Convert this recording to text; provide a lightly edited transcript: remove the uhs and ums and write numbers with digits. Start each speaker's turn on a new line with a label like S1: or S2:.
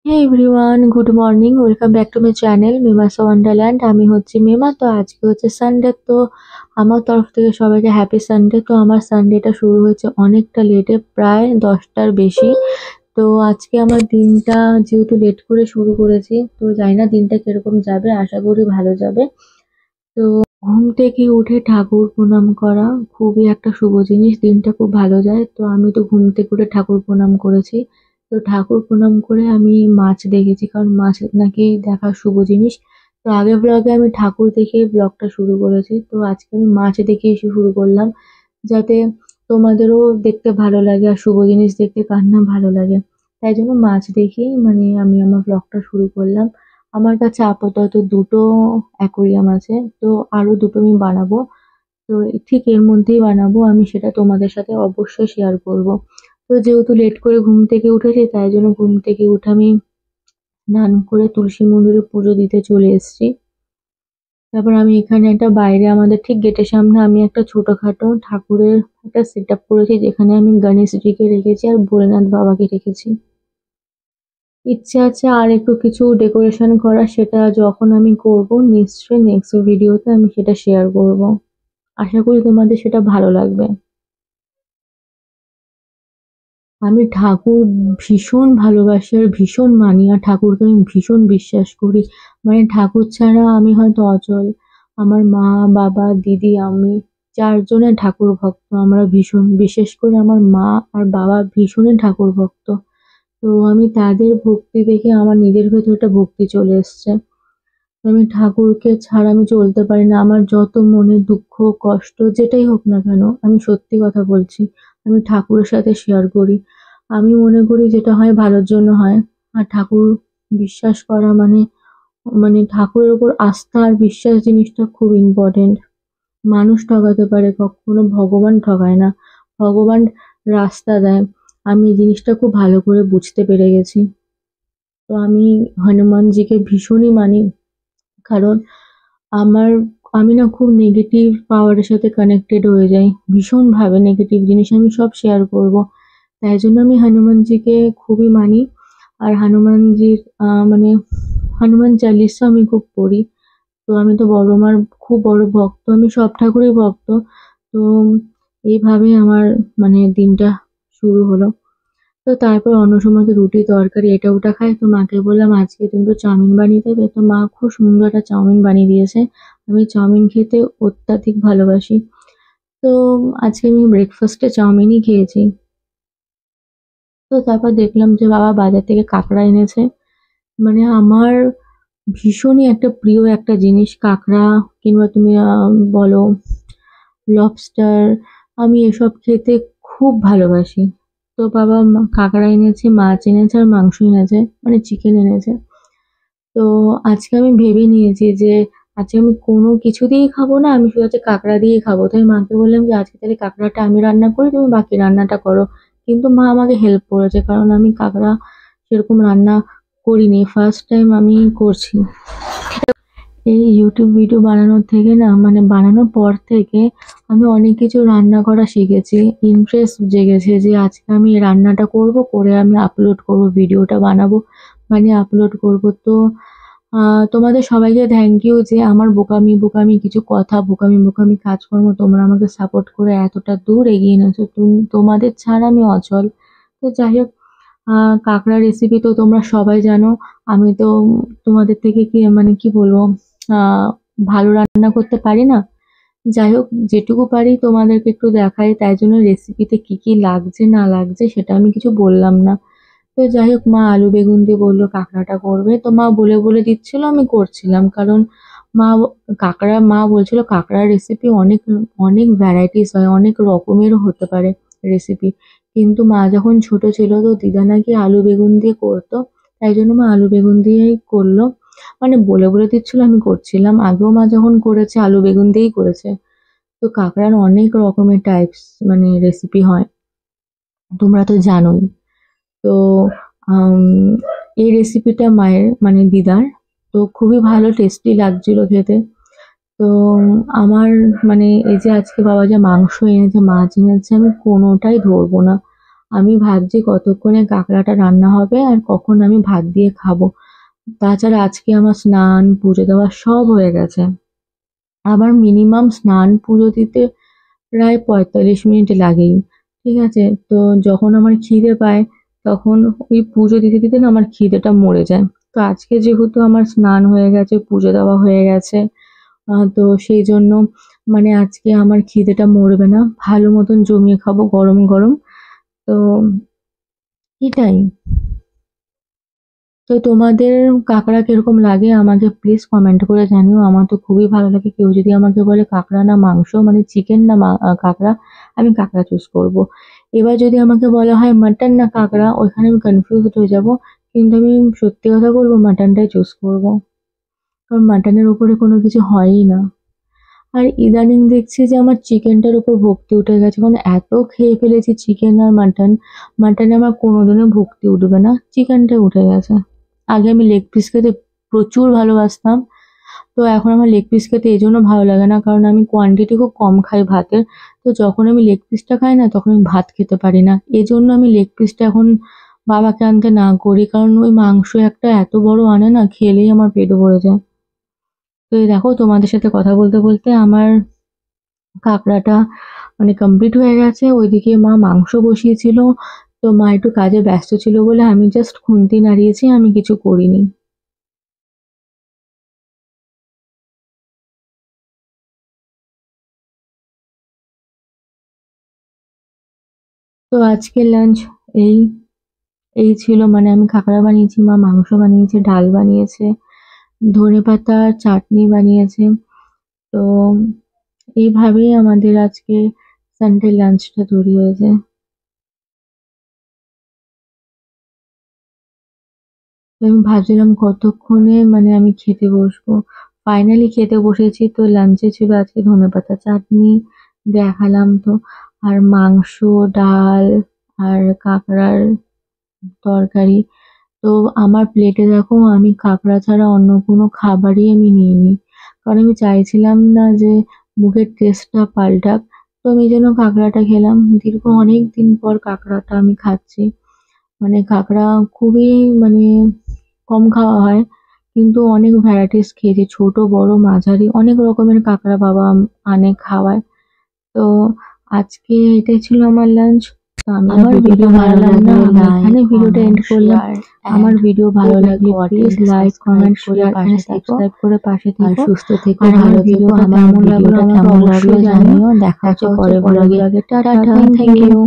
S1: Hey everyone, good morning. Welcome back to my channel Mima's wonderland. আমি হচ্ছি মিমা। তো আজকে হচ্ছে সানডে। তো আমার তরফ থেকে সবাইকে হ্যাপি সানডে। তো আমার সানডেটা শুরু হয়েছে অনেকটা লেটে, প্রায় 10টার বেশি। তো আজকে আমার দিনটা যেহেতু লেট করে শুরু করেছি, তো জানি না দিনটা কিরকম যাবে, আশা করি ভালো যাবে। তো ঘুম থেকে উঠে ঠাকুর প্রণাম করা খুবই একটা শুভ জিনিস, দিনটা খুব ভালো যায়। তো আমি তো ঘুম থেকে উঠে ঠাকুর প্রণাম করেছি। তো ঠাকুর প্রণাম করে আমি মাছ দেখেছি, কারণ মাছ নাকি দেখা শুভ জিনিস। তো আগের ব্লগে আমি ঠাকুর দেখে ব্লগটা শুরু করেছি, তো আজকে আমি মাছ দেখেই শুরু করলাম, যাতে তোমাদেরও দেখতে ভালো লাগে, আর শুভ জিনিস দেখতে কার না ভালো লাগে। তাই জন্য মাছ দেখেই আমি আমার ব্লগটা শুরু করলাম। আমার কাছে আপাতত দুটো অ্যাকোরিয়াম আছে, তো আরো দুটো আমি বানাবো। তো ঠিক এর মধ্যেই বানাবো, আমি সেটা তোমাদের সাথে অবশ্যই শেয়ার করব। তো যেহেতু লেট করে ঘুম থেকে উঠেছি, তাই জন্য ঘুম থেকে উঠে আমি স্নান করে তুলসী মন্দিরে পুজো দিতে চলে এসেছি। তারপর আমি এখানে একটা বাইরে আমাদের ঠিক গেটের সামনে আমি একটা ছোটখাটো ঠাকুরের একটা সেট আপ করেছি, যেখানে আমি গণেশজিকে রেখেছি আর ভোলেনাথ বাবাকে রেখেছি। ইচ্ছে আছে আর একটু কিছু ডেকোরেশন করার, সেটা যখন আমি করব নিশ্চয়ই নেক্সট ভিডিওতে আমি সেটা শেয়ার করব। আশা করি তোমাদের সেটা ভালো লাগবে। আমি ঠাকুর ভীষণ ভালোবাসি আর ভীষণ মানি, আর ঠাকুরকে আমি ভীষণ বিশ্বাস করি। মানে ঠাকুর ছাড়া আমি হয়তো অচল। আমার মা, বাবা, দিদি, আমি চারজনে ঠাকুর ভক্ত। আমরা ভীষণ, বিশেষ করে আমার মা আর বাবা ভীষণই ঠাকুর ভক্ত। তো আমি তাদের ভক্তি দেখে আমার নিজের ভেতর একটা ভক্তি চলে এসছে। আমি ঠাকুরকে ছাড়া আমি চলতে পারি না। আমার যত মনে দুঃখ, কষ্ট যেটাই হোক না কেন, আমি সত্যি কথা বলছি, আমি ঠাকুরের সাথে শেয়ার করি। আমি মনে করি যেটা হয় ভালোর জন্য হয়। আর ঠাকুর বিশ্বাস করা মানে মানে ঠাকুরের উপর আস্থা আর বিশ্বাস জিনিসটা খুব ইম্পর্টেন্ট। মানুষ ঠকাতে পারে, কখনো ভগবান ঠকায় না। ভগবান রাস্তা দেয়। আমি এই জিনিসটা খুব ভালো করে বুঝতে পেরে গেছি। তো আমি হনুমানজিকে ভীষণই মানি, কারণ আমার আমি না খুব নেগেটিভ পাওয়ারের সাথে কানেক্টেড হয়ে যাই ভীষণভাবে। নেগেটিভ জিনিস আমি সব শেয়ার করব, তাই জন্য আমি হনুমানজিকে খুবই মানি। আর হনুমানজির মানে হনুমান চালিসা আমি খুব পড়ি। তো আমি তো বড় মার খুব বড় ভক্ত, আমি সব ঠাকুরের ভক্ত। তো এইভাবে আমার দিনটা শুরু হলো। তো তারপর অন্য সময় তো রুটি তরকারি এটা ওটা খাই। তো মাকে বললাম আজকে তুমি তো চাউমিন বানিয়ে দেবে। তো মা খুব সুন্দর একটা চাউমিন বানিয়ে দিয়েছে। আমি চাউমিন খেতে অত্যাধিক ভালোবাসি। তো আজকে আমি ব্রেকফাস্টে চাউমিনই খেয়েছি। তো তারপর দেখলাম যে বাবা বাজার থেকে কাঁকড়া এনেছে। মানে আমার ভীষণই একটা প্রিয় একটা জিনিস কাঁকড়া, কিংবা তুমি বলো লবস্টার, আমি এসব খেতে খুব ভালোবাসি। তো বাবা কাঁকড়া এনেছে, মাছ এনেছে আর মাংস এনেছে, মানে চিকেন এনেছে। তো আজকে আমি ভেবে নিয়েছি যে আজকে আমি কোনো কিছু দিয়েই খাবো না, আমি শুধু আজকে কাঁকড়া দিয়েই খাবো। তো আমি মাকে বললাম যে আজকে তাহলে কাঁকড়াটা আমি রান্না করি, তুমি বাকি রান্নাটা করো। কিন্তু মা আমাকে হেল্প করেছে, কারণ আমি কাঁকড়া সেরকম রান্না করিনি, ফার্স্ট টাইম আমি করছি। এই ইউটিউব ভিডিও বানানোর থেকে না, বানানোর পর থেকে আমি অনেক কিছু রান্না করা শিখেছি। ইন্টারেস্ট জেগেছে যে আজকে আমি এই রান্নাটা করব, করে আমি আপলোড করব, ভিডিওটা বানাবো, বানিয়ে আপলোড করব। তো তোমাদের সবাইকে থ্যাংক ইউ যে আমার বোকামি বোকামি কিছু কথা, বোকামি বোকামি কাজকর্ম তোমরা আমাকে সাপোর্ট করে এতটা দূর এগিয়ে এনেছো। তোমাদের ছাড়া আমি অচল। তো যাই হোক, কাঁকড়া রেসিপি তো তোমরা সবাই জানো। আমি তো তোমাদের থেকে কি বলবো, আহ ভালো রান্না করতে পারি না। যাই হোক, যেটুকু পারি তোমাদেরকে একটু দেখাই, তাই জন্য রেসিপিতে কি কি লাগছে না লাগছে সেটা আমি কিছু বললাম না। তো যাই হোক, মা আলু বেগুন দিয়ে বললো কাঁকড়াটা করবে, তো মা বলে বলে দিচ্ছিল, আমি করছিলাম। কারণ মা মা বলছিল কাঁকড়ার রেসিপি অনেক অনেক ভ্যারাইটিস হয়, অনেক রকমেরও হতে পারে রেসিপি। কিন্তু মা যখন ছোট ছিল, তো দিদা নাকি আলু বেগুন দিয়ে করতো, তাই জন্য মা আলু বেগুন দিয়েই করলো। বলে বলে দিচ্ছিল, আমি করছিলাম। আগেও মা যখন করেছে আলু বেগুন দিয়েই করেছে। তো কাঁকড়ার অনেক রকমের টাইপস রেসিপি হয়, তোমরা তো জানোই। তো আম, এই রেসিপিটা মায়ের দিদার, তো খুবই ভালো টেস্টি লাগছিল খেতে। তো আমার এই যে আজকে বাবা যে মাংস এনেছে, মাছ এনেছে, আমি কোনোটাই ধরবো না। আমি ভাবছি কতক্ষণে কাঁকড়াটা রান্না হবে আর কখন আমি ভাত দিয়ে খাবো। তাছাড়া আজকে আমার স্নান পুজো দেওয়া সব হয়ে গেছে। আবার মিনিমাম স্নান পুজো দিতে প্রায় 45 মিনিট লাগেই। ঠিক আছে, তো যখন আমার খিদে পায় তখন ওই পুজো দিতে দিতে না আমার খিদেটা মরে যায়। তো আজকে যেহেতু আমার স্নান হয়ে গেছে, পুজো দেওয়া হয়ে গেছে, তো সেই জন্য মানে আজকে আমার খিদেটা মরবে না, ভালো মতন জমিয়ে খাবো গরম গরম। তো এটাই। তো তোমাদের কাঁকড়া কিরকম লাগে আমাকে প্লিজ কমেন্ট করে জানিও। আমার তো খুবই ভালো লাগে। কেউ যদি আমাকে বলে কাঁকড়া না মাংস, মানে চিকেন না কাঁকড়া, আমি কাঁকড়া চুজ করব। এবার যদি আমাকে বলা হয় মাটন না কাঁকড়া, ওইখানে আমি কনফিউজড হয়ে যাব। কিন্তু আমি সত্যি কথা বলবো, মাটনটাই চুজ করব। কারণ মাটনের উপরে কোনো কিছু হয়ই না। আর ইদানিং দেখছি যে আমার চিকেনটার উপর ভক্তি উঠে গেছে, কারণ এত খেয়ে ফেলেছি চিকেন আর মাটন। মাটনে আমার কোনোদিনও ভক্তি উঠবে না, চিকেনটা উঠে গেছে। আগে আমি লেগ পিস খেতে প্রচুর ভালোবাসতাম, তো এখন আমার লেগ পিস খেতে এই জন্য ভালো লাগে না, কারণ আমি কোয়ান্টিটি খুব কম খাই ভাতের। তো যখন আমি লেগ পিসটা খাই না, তখন আমি ভাত খেতে পারি না। এই জন্য আমি লেগ পিসটা এখন বাবাকে আনতে না করি, কারণ ওই মাংস একটা এত বড় আনে না, খেলেই আমার পেট ভরে যায়। তো এই দেখো, তোমাদের সাথে কথা বলতে বলতে আমার কাঁকড়াটা মানে কমপ্লিট হয়ে গেছে। ওইদিকে মা মাংস বসিয়েছিল, তো মা একটু কাজে ব্যস্ত ছিল বলে আমি জাস্ট খুন্তি নাড়িয়েছি, আমি কিছু করিনি। তো আজকে লাঞ্চ এই এই ছিল, মানে আমি কাঁকড়া বানিয়েছি, মা মাংস বানিয়েছে, ডাল বানিয়েছে, ধনেপাতা চাটনি বানিয়েছে। তো এইভাবেই আমাদের আজকে সানডে লাঞ্চটা তৈরি হয়েছে। তো আমি ভাবছিলাম কতক্ষণে মানে আমি খেতে বসবো। ফাইনালি খেতে বসেছি। তো লাঞ্চে ছিল আজকে ধনেপাতা চাটনি, দেখালাম তো, আর মাংস, ডাল, আর কাঁকড়ার তরকারি। তো আমার প্লেটে দেখো আমি কাঁকড়া ছাড়া অন্য কোনো খাবারই আমি নিইনি, কারণ আমি চাইছিলাম না যে মুখের টেস্টটা পাল্টাক। তো আমি এই জন্য কাঁকড়াটা খেলাম। দীর্ঘ অনেক দিন পর কাঁকড়াটা আমি খাচ্ছি। মানে কাঁকড়া খুবই মানে কম খাওয়া হয়, কিন্তু অনেক ভ্যারাইটিস খেয়েছি, ছোট বড় মাঝারি অনেক রকমের কাঁকড়া বাবা আনে খাওয়ায়। তো আজকে এটাই ছিল আমার লাঞ্চ। তো আমি আমার ভিডিও ভালো লাগলে এখানে ভিডিওটা এন্ড করলাম। আমার ভিডিও ভালো লাগলে please like comment share and subscribe করে পাশে থেকো। সুস্থ থেকো, ভালো থেকো। আমার ভিডিওটা কেমন লাগলো জানিও। দেখা হচ্ছে পরের ব্লগে। Tata, thank you.